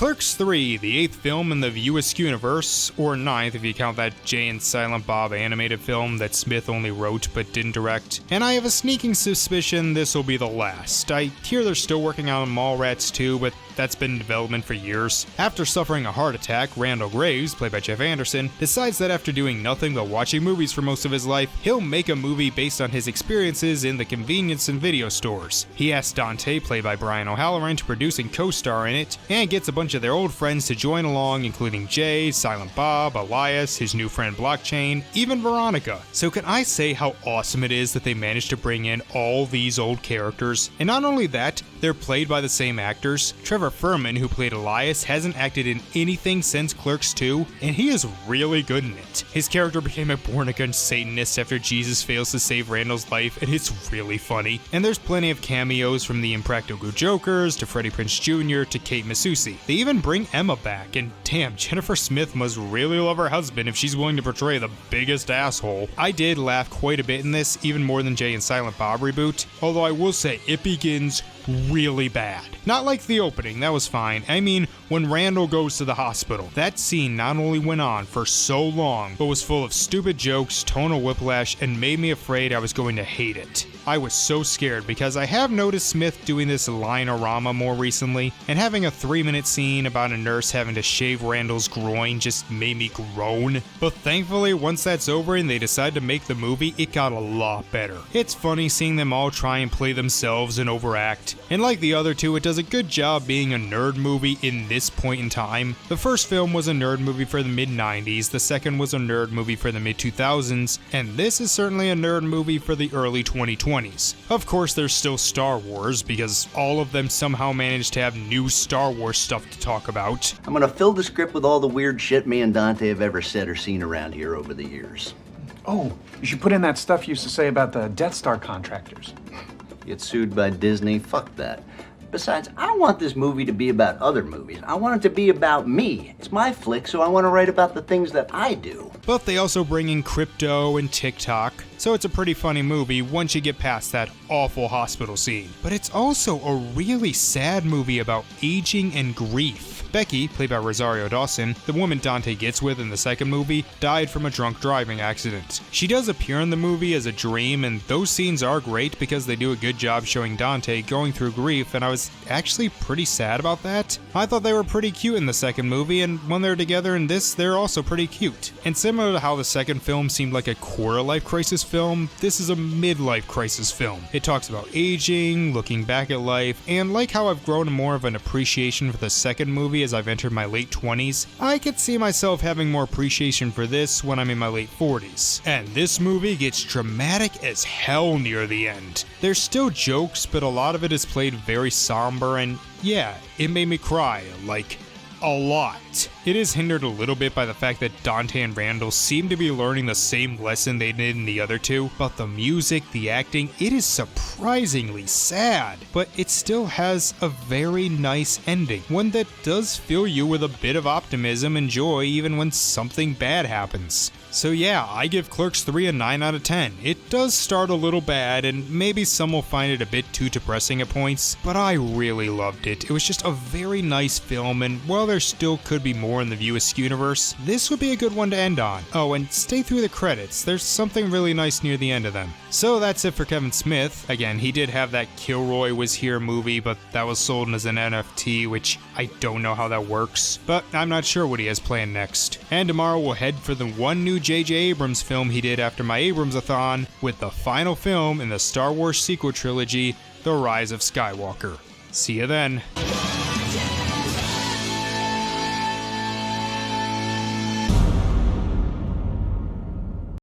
Clerks 3, the 8th film in the View Askew universe, or 9th if you count that Jay and Silent Bob animated film that Smith only wrote but didn't direct, and I have a sneaking suspicion this will be the last. I hear they're still working on Mallrats 2, but that's been in development for years. After suffering a heart attack, Randall Graves, played by Jeff Anderson, decides that after doing nothing but watching movies for most of his life, he'll make a movie based on his experiences in the convenience and video stores. He asks Dante, played by Brian O'Halloran, to produce and co-star in it, and gets a bunch of their old friends to join along, including Jay, Silent Bob, Elias, his new friend Blockchain, even Veronica. So can I say how awesome it is that they managed to bring in all these old characters? And not only that, they're played by the same actors. Trevor Furman, who played Elias, hasn't acted in anything since Clerks 2, and he is really good in it. His character became a born-again Satanist after Jesus fails to save Randall's life, and it's really funny. And there's plenty of cameos from the Impractical Jokers, to Freddie Prinze Jr., to Kate Masucci. They even bring Emma back, and damn, Jennifer Smith must really love her husband if she's willing to portray the biggest asshole. I did laugh quite a bit in this, even more than Jay and Silent Bob reboot, although I will say it begins really bad. Not like the opening, that was fine. I mean, when Randall goes to the hospital. That scene not only went on for so long, but was full of stupid jokes, tonal whiplash, and made me afraid I was going to hate it. I was so scared because I have noticed Smith doing this line-orama more recently, and having a 3-minute scene about a nurse having to shave Randall's groin just made me groan. But thankfully, once that's over and they decide to make the movie, it got a lot better. It's funny seeing them all try and play themselves and overact. And like the other two, it does a good job being a nerd movie in this point in time. The first film was a nerd movie for the mid-90s, the second was a nerd movie for the mid-2000s, and this is certainly a nerd movie for the early 2020s. Of course, there's still Star Wars, because all of them somehow managed to have new Star Wars stuff to talk about. I'm gonna fill the script with all the weird shit me and Dante have ever said or seen around here over the years. Oh, you should put in that stuff you used to say about the Death Star contractors. Get sued by Disney? Fuck that. Besides, I don't want this movie to be about other movies. I want it to be about me. It's my flick, so I want to write about the things that I do. But they also bring in crypto and TikTok, so it's a pretty funny movie once you get past that awful hospital scene. But it's also a really sad movie about aging and grief. Becky, played by Rosario Dawson, the woman Dante gets with in the second movie, died from a drunk driving accident. She does appear in the movie as a dream, and those scenes are great because they do a good job showing Dante going through grief, and I was actually pretty sad about that. I thought they were pretty cute in the second movie, and when they're together in this, they're also pretty cute. And similar to how the second film seemed like a quarter-life crisis film, this is a midlife crisis film. It talks about aging, looking back at life, and like how I've grown more of an appreciation for the second movie as I've entered my late 20s, I could see myself having more appreciation for this when I'm in my late 40s. And this movie gets dramatic as hell near the end. There's still jokes, but a lot of it is played very somber, and yeah, it made me cry, like, a lot. It is hindered a little bit by the fact that Dante and Randall seem to be learning the same lesson they did in the other two, but the music, the acting, it is surprisingly sad, but it still has a very nice ending, one that does fill you with a bit of optimism and joy even when something bad happens. So yeah, I give Clerks 3 a 9 out of 10. It does start a little bad, and maybe some will find it a bit too depressing at points, but I really loved it. It was just a very nice film, and while there still could be more in the View Askew universe, this would be a good one to end on. Oh, and stay through the credits. There's something really nice near the end of them. So that's it for Kevin Smith. Again, he did have that Kilroy Was Here movie, but that was sold as an NFT, which I don't know how that works, but I'm not sure what he has planned next. And tomorrow we'll head for the one new J.J. Abrams film he did after my Abrams-a-thon, with the final film in the Star Wars sequel trilogy, The Rise of Skywalker. See you then.